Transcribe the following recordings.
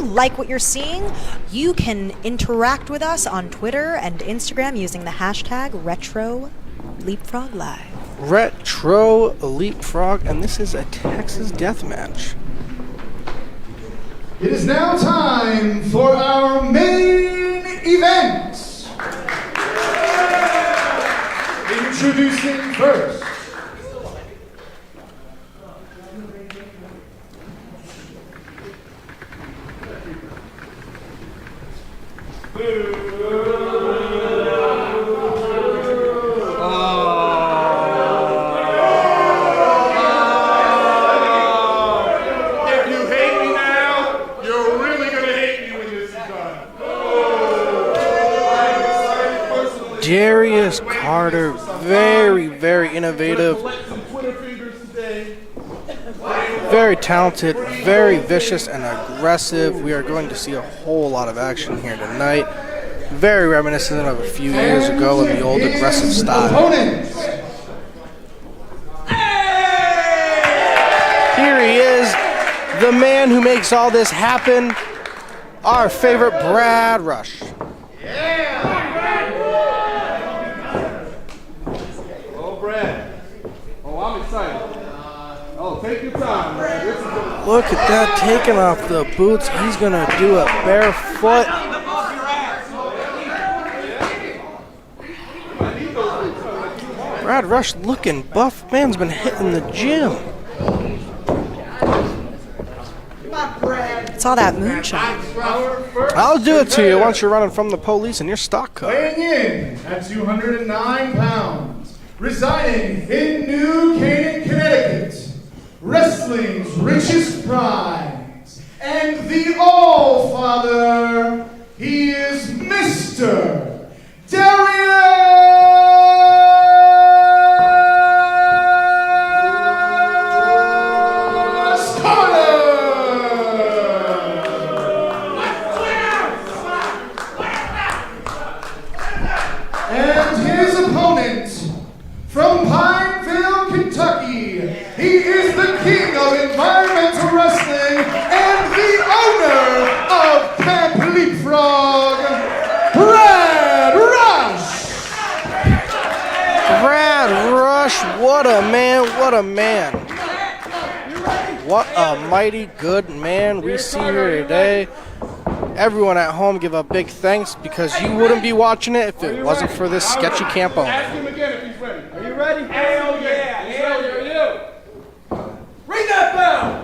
like what you're seeing, you can interact with us on Twitter and Instagram using the hashtag #RetroLeapfrogLive. Retro Leapfrog, and this is a Texas deathmatch. It is now time for our main event. Introducing first. Darius Carter, very, very innovative, very talented, very vicious and aggressive. We are going to see a whole lot of action here tonight. Very reminiscent of a few years ago in the old aggressive style. Here he is, the man who makes all this happen, our favorite Brad Rush. I'm excited. Oh, take your time, man. Look at that, taking off the boots. He's gonna do it barefoot. Brad Rush looking buff. Man's been hitting the gym. It's all that moonshine. I'll do it to you once you're running from the police and your stock cut. Weighing in at 209 pounds, residing in New Canaan, Connecticut, wrestling's richest prize, and the All-Father, he is Mr. Darius Carter! And his opponent, from Pineville, Kentucky, he is the king of environmental wrestling and the owner of Camp Leapfrog, Brad Rush! Brad Rush, what a man, what a man. What a mighty good man we see here today. Everyone at home give a big thanks because you wouldn't be watching it if it wasn't for this sketchy camp owner. Ask him again if he's ready. Are you ready? Hell yeah. He's ready. Are you? Ring that bell!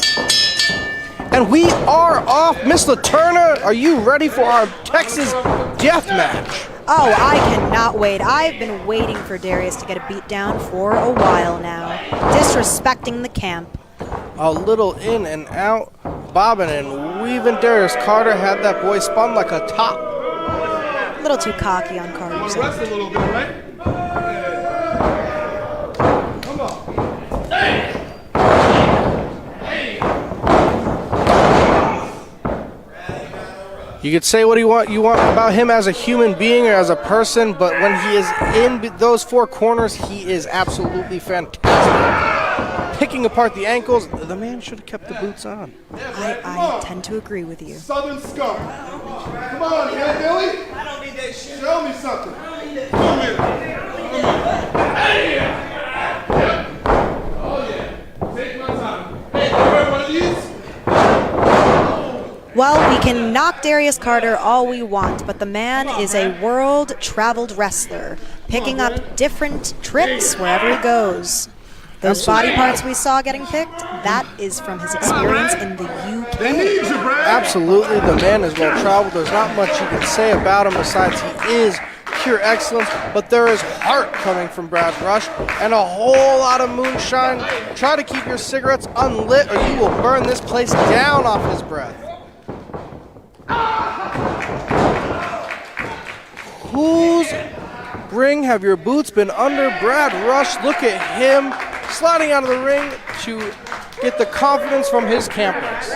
And we are off. Miss Leterna, are you ready for our Texas death match? Oh, I cannot wait. I've been waiting for Darius to get a beat down for a while now. Disrespecting the camp. A little in and out, bobbing and weaving. Darius Carter had that boy spun like a top. A little too cocky on Carter's Rest end. a little bit, right? Come on. Hey! You could say what you want about him as a human being or as a person, but when he is in those four corners, he is absolutely fantastic. Picking apart the ankles, the man should have kept the boots on. I tend to agree with you. Southern scum. Come on, Billy. I don't need that shit. Show me something. Come here. Hey! Yep. Oh, yeah. Take my time. Hey, you wear one of these? Well, we can knock Darius Carter all we want, but the man is a world-traveled wrestler, picking up different tricks wherever he goes. Those body parts we saw getting picked, that is from his experience in the UK. They need you, Brad. Absolutely, the man is well-traveled. There's not much you can say about him besides he is pure excellence, but there is heart coming from Brad Rush and a whole lot of moonshine. Try to keep your cigarettes unlit or you will burn this place down off his breath. Whose ring have your boots been under? Brad Rush, look at him sliding out of the ring to get the confidence from his campers.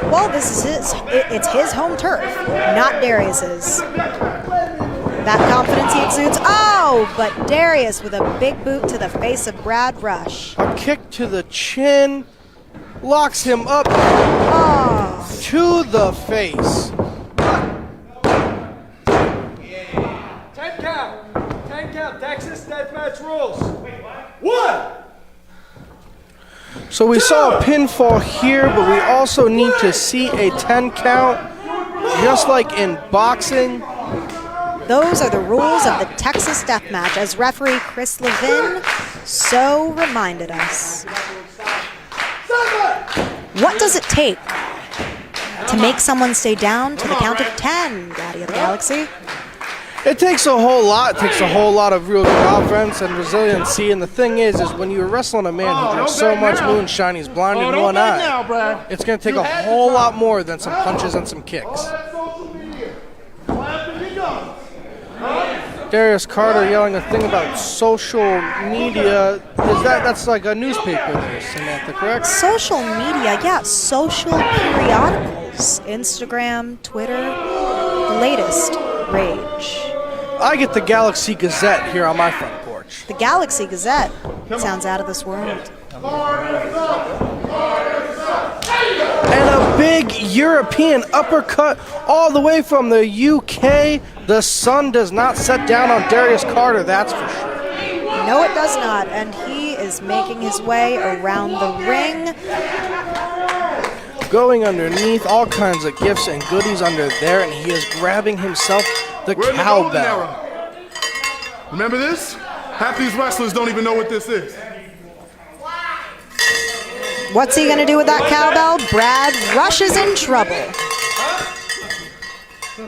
Well, it's his home turf, not Darius's. That confidence he exudes. Oh, but Darius with a big boot to the face of Brad Rush. A kick to the chin locks him up. Oh. to the face. 10 count. 10 count. Texas deathmatch rules. One. So we saw a pinfall here, but we also need to see a 10 count, just like in boxing. Those are the rules of the Texas Deathmatch, as referee Kris Levin so reminded us. What does it take to make someone stay down to the count of 10, Daddy of the Galaxy? It takes a whole lot. It takes a whole lot of real good offense and resiliency. And the thing is when you're wrestling a man who drinks so much moonshine, he's blind in one eye. It's going to take a whole lot more than some punches and some kicks. Darius Carter yelling a thing about social media. That's like a newspaper there, Samantha, correct? Social media, yeah, social periodicals. Instagram, Twitter, the latest rage. I get the Galaxy Gazette here on my front porch. The Galaxy Gazette sounds out of this world. And a big European uppercut all the way from the UK. The sun does not set down on Darius Carter, that's for sure. No, it does not, and he is making his way around the ring. Going underneath, all kinds of gifts and goodies under there, and he is grabbing himself the cowbell. Remember this? Half these wrestlers don't even know what this is. What's he gonna do with that cowbell? Brad Rush is in trouble.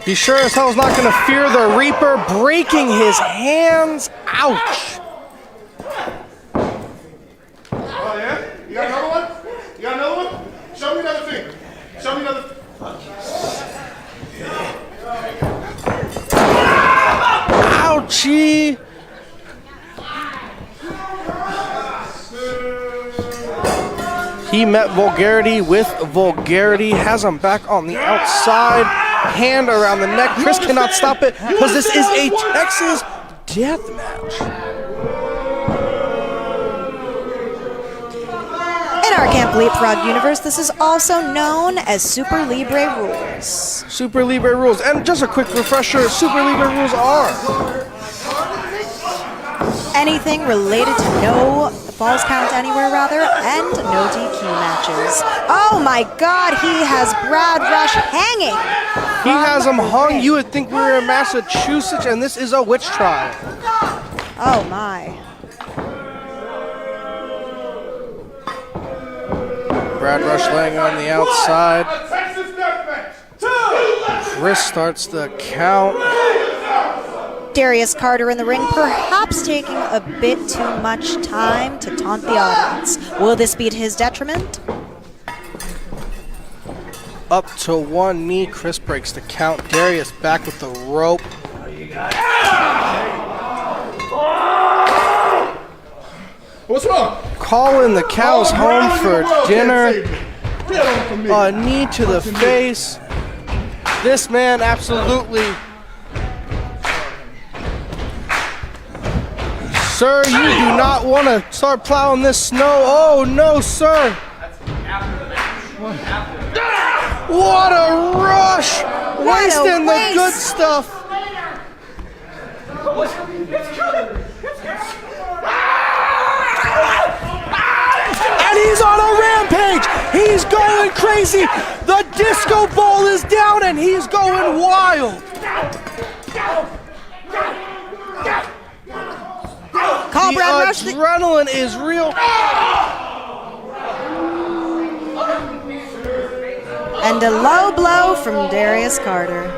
He sure as hell is not gonna fear the Reaper, breaking his hands. Ouch. Oh yeah? You got another one? You got another one? Show me another finger. Show me another. Ouchie. He met vulgarity with vulgarity, has him back on the outside, hand around the neck. Kris cannot stop it because this is a Texas death match. In our Camp Leapfrog universe, this is also known as Super Libre Rules. Super Libre rules. And just a quick refresher, Super Libre rules are Anything related to no falls count anywhere, rather, and no DQ matches. Oh my God, he has Brad Rush hanging. He has him hung. You would think we were in Massachusetts, and this is a witch trial. Oh my. Brad Rush laying on the outside. A Texas deathmatch. Kris starts the count. Darius Carter in the ring, perhaps taking a bit too much time to taunt the audience. Will this be to his detriment? Up to one knee. Kris breaks the count. Darius back with the rope. What's wrong? Calling the cows home for dinner. Get on for me. A knee to the face. This man absolutely... Sir, you do not want to start plowing this snow. Oh, no, sir. What a rush. Wasting the good stuff. And he's on a rampage. He's going crazy. The disco ball is down and he's going wild. Call Brad Rush. The adrenaline is real. And a low blow from Darius Carter.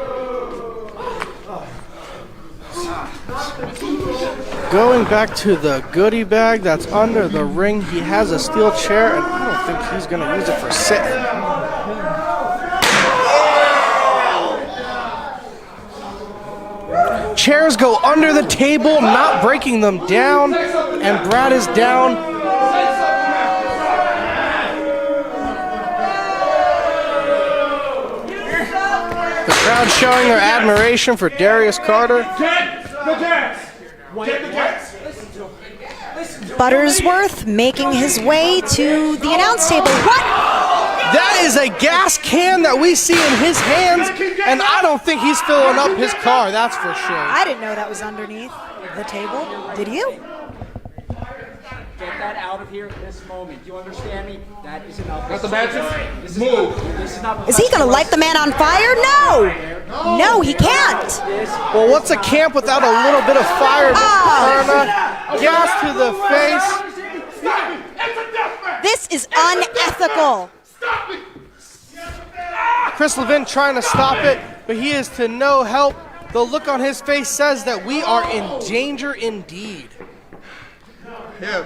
Going back to the goodie bag that's under the ring, he has a steel chair, and I don't think he's going to use it for sitting. Chairs go under the table, not breaking them down, and Brad is down. The crowd showing their admiration for Darius Carter. Buttersworth making his way to the announce table. What? That is a gas can that we see in his hands, and I don't think he's filling up his car, that's for sure. I didn't know that was underneath the table. Did you? Get that out of here this moment. Do you understand me? That is enough. Got the matches? Move. This is not. Is he going to light the man on fire? No! No, he can't. Well, what's a camp without a little bit of fire? Leterna? Gas to the face. Stop me! It's a death match! This is unethical. Stop me! Kris Levin trying to stop it, but he is to no help. The look on his face says that we are in danger indeed. Yeah,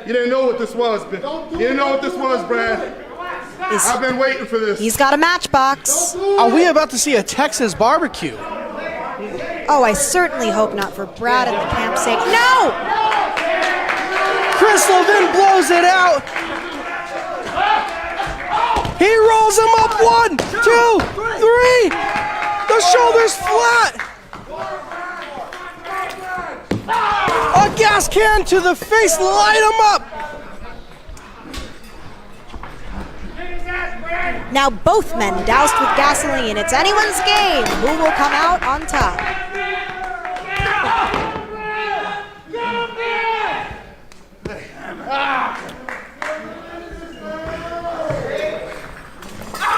you didn't know what this was, Ben. You didn't know what this was, Brad. I've been waiting for this. He's got a matchbox. Are we about to see a Texas barbecue? Oh, I certainly hope not for Brad and the camp's sake. No! Kris Levin blows it out. He rolls him up 1, 2, 3. The shoulder's flat. A gas can to the face, light him up. Now both men doused with gasoline. It's anyone's game. Who will come out on top?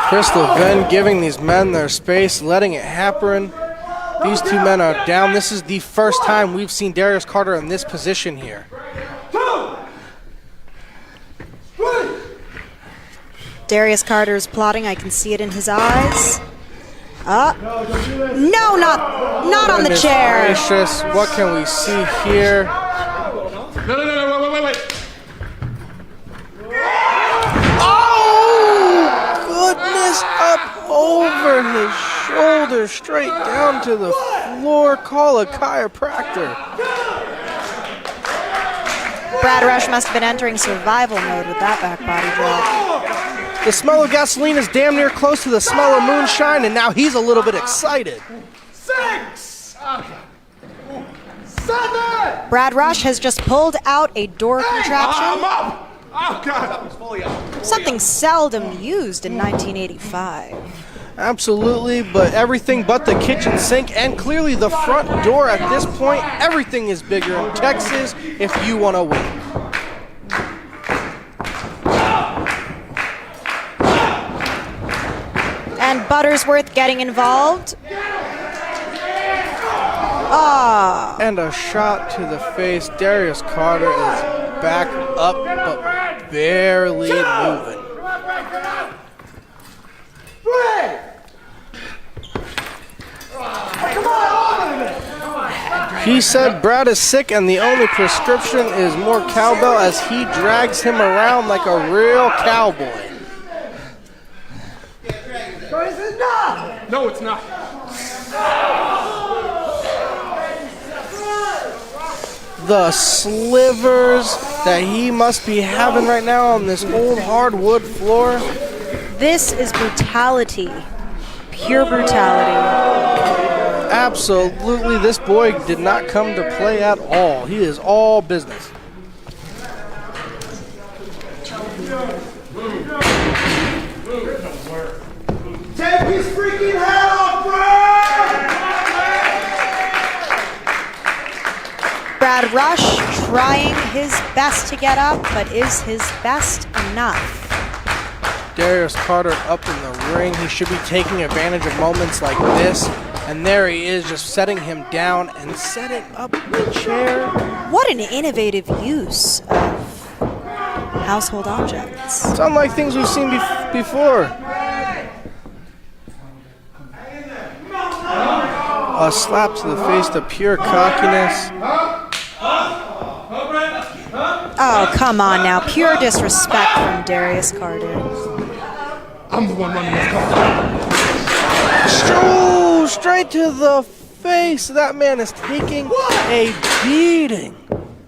Kris Levin giving these men their space, letting it happen. These two men are down. This is the first time we've seen Darius Carter in this position here. Darius Carter's plotting. I can see it in his eyes. No, not on the Goodness chair. gracious, what can we see here? No, wait. Goodness, up over his shoulder, straight down to the floor. Call a chiropractor. Brad Rush must have been entering survival mode with that back body drop. The smell of gasoline is damn near close to the smell of moonshine, and now he's a little bit excited. 6, 7. Brad Rush has just pulled out a door contraption. I'm up! Oh, God. Something seldom used in 1985. Absolutely, but everything but the kitchen sink and clearly the front door at this point, everything is bigger in Texas if you want to win. And Buttersworth getting involved. And a shot to the face. Darius Carter is back up, but barely moving. He said Brad is sick and the only prescription is more cowbell as he drags him around like a real cowboy. No, it's not. The slivers that he must be having right now on this old hardwood floor. This is brutality. Pure brutality. Absolutely, this boy did not come to play at all. He is all business. Take his freaking hat off, Brad! Brad Rush trying his best to get up, but is his best enough? Darius Carter up in the ring. He should be taking advantage of moments like this. And there he is, just setting him down and setting up the chair. What an innovative use of household objects. It's unlike things we've seen before. A slap to the face, the pure cockiness. Oh, come on now. Pure disrespect from Darius Carter. I'm the one running this car. Straight to the face. That man is taking a beating.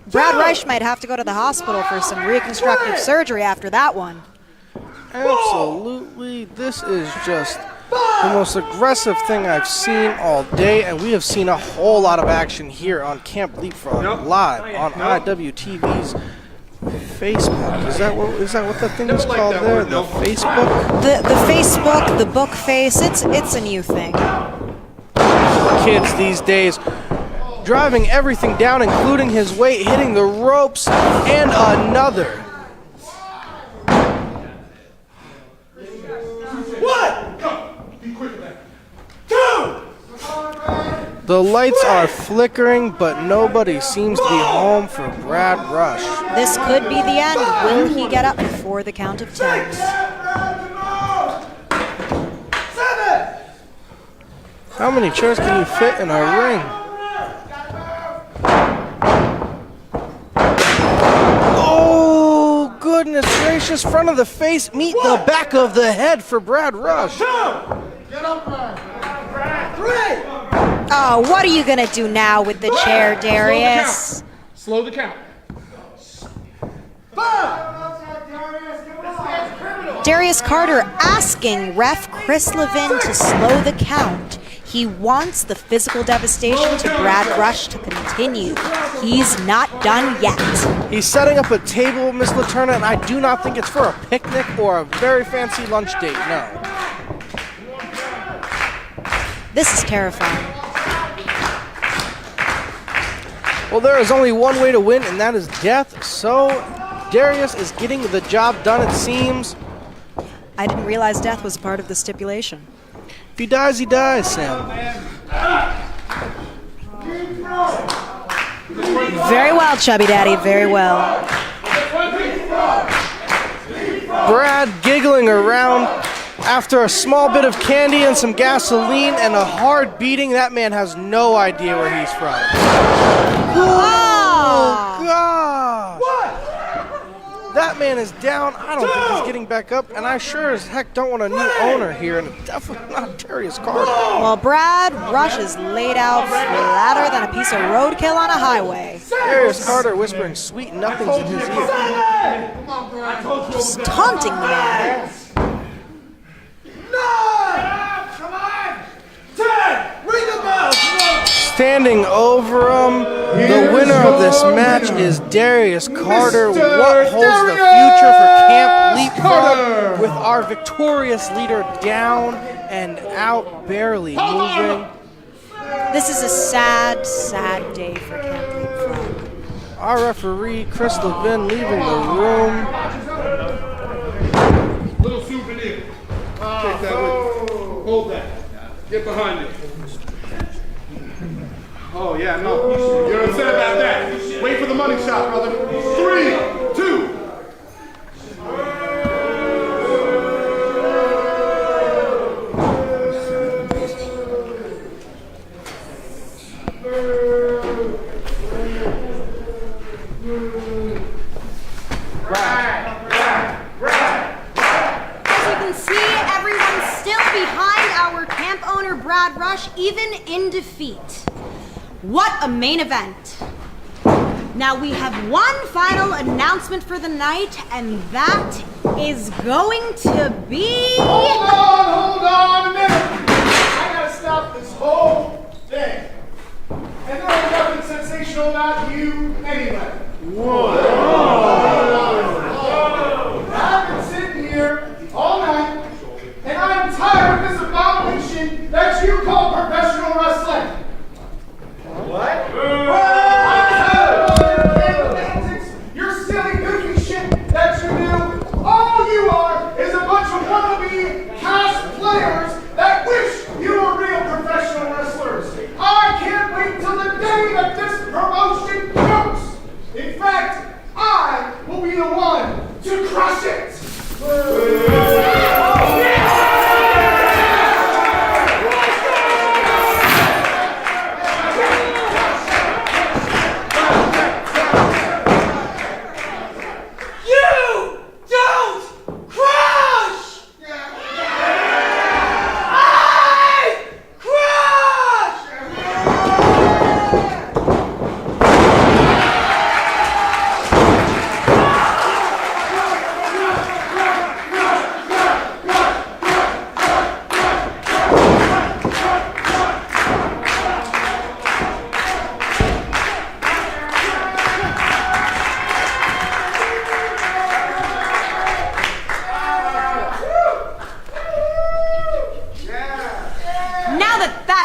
Brad Rush might have to go to the hospital for some reconstructive surgery after that one. Absolutely. This is just the most aggressive thing I've seen all day, and we have seen a whole lot of action here on Camp Leapfrog live on IWTV's Facebook. Is that what the thing is called there? The Facebook? The Facebook, the book face, it's a new thing. Kids these days driving everything down, including his weight, hitting the ropes, and another. One! Go! Be quick with that. Two! The lights are flickering, but nobody seems to be home for Brad Rush. This could be the end. Will he get up before the count of 10? 7! How many chairs can you fit in a ring? Oh, goodness gracious. Front of the face, meet the back of the head for Brad Rush. Get up, Brad. 3! Oh, what are you going to do now with the chair, Darius? Slow the count. 5! Darius Carter asking ref Kris Levin to slow the count. He wants the physical devastation to Brad Rush to continue. He's not done yet. He's setting up a table, Miss Leterna, and I do not think it's for a picnic or a very fancy lunch date, no. This is terrifying. Well, there is only one way to win, and that is death. So Darius is getting the job done, it seems. I didn't realize death was part of the stipulation. If he dies, he dies, Sam. Very well, Chubby Daddy, very well. Brad giggling around after a small bit of candy and some gasoline and a hard beating. That man has no idea where he's from. Oh, God. That man is down. I don't think he's getting back up, and I sure as heck don't want a new owner here, and definitely not Darius Carter. Well, Brad Rush is laid out flatter than a piece of roadkill on a highway. Darius Carter whispering sweet nothings in his ear. Just taunting the man. 9! Come on! 10! Ring the bell! Standing over him, the winner of this match is Darius Carter. What holds the future for Camp Leapfrog with our victorious leader down and out, barely moving? This is a sad, sad day for Camp Leapfrog. Our referee, Kris Levin, leaving the room. Little souvenir. Take that with you. Hold that. Get behind it. Oh, yeah, no. You're upset about that. Wait for the money shot, brother. 3, 2. Brad Rush, even in defeat. What a main event. Now we have one final announcement for the night, and that is going to be... Hold on a minute. I gotta stop this whole thing. And there is nothing sensational about you anyway. I've been sitting here all night, and I'm tired of this abomination that you call professional wrestling. What? I'm tired of your antics, your silly, goofy shit that you do. All you are is a bunch of wannabe cast players that we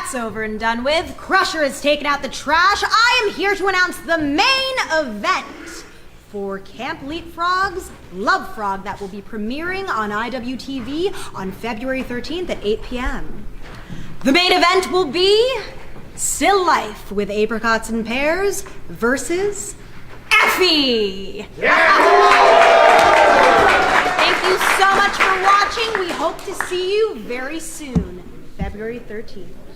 that's over and done with. Crusher has taken out the trash. I am here to announce the main event for Camp Leapfrog's Leapfrog that will be premiering on IWTV on February 13th at 8 p.m. The main event will be Still Life with Apricots and Pears versus Effie. Thank you so much for watching. We hope to see you very soon, February 13th.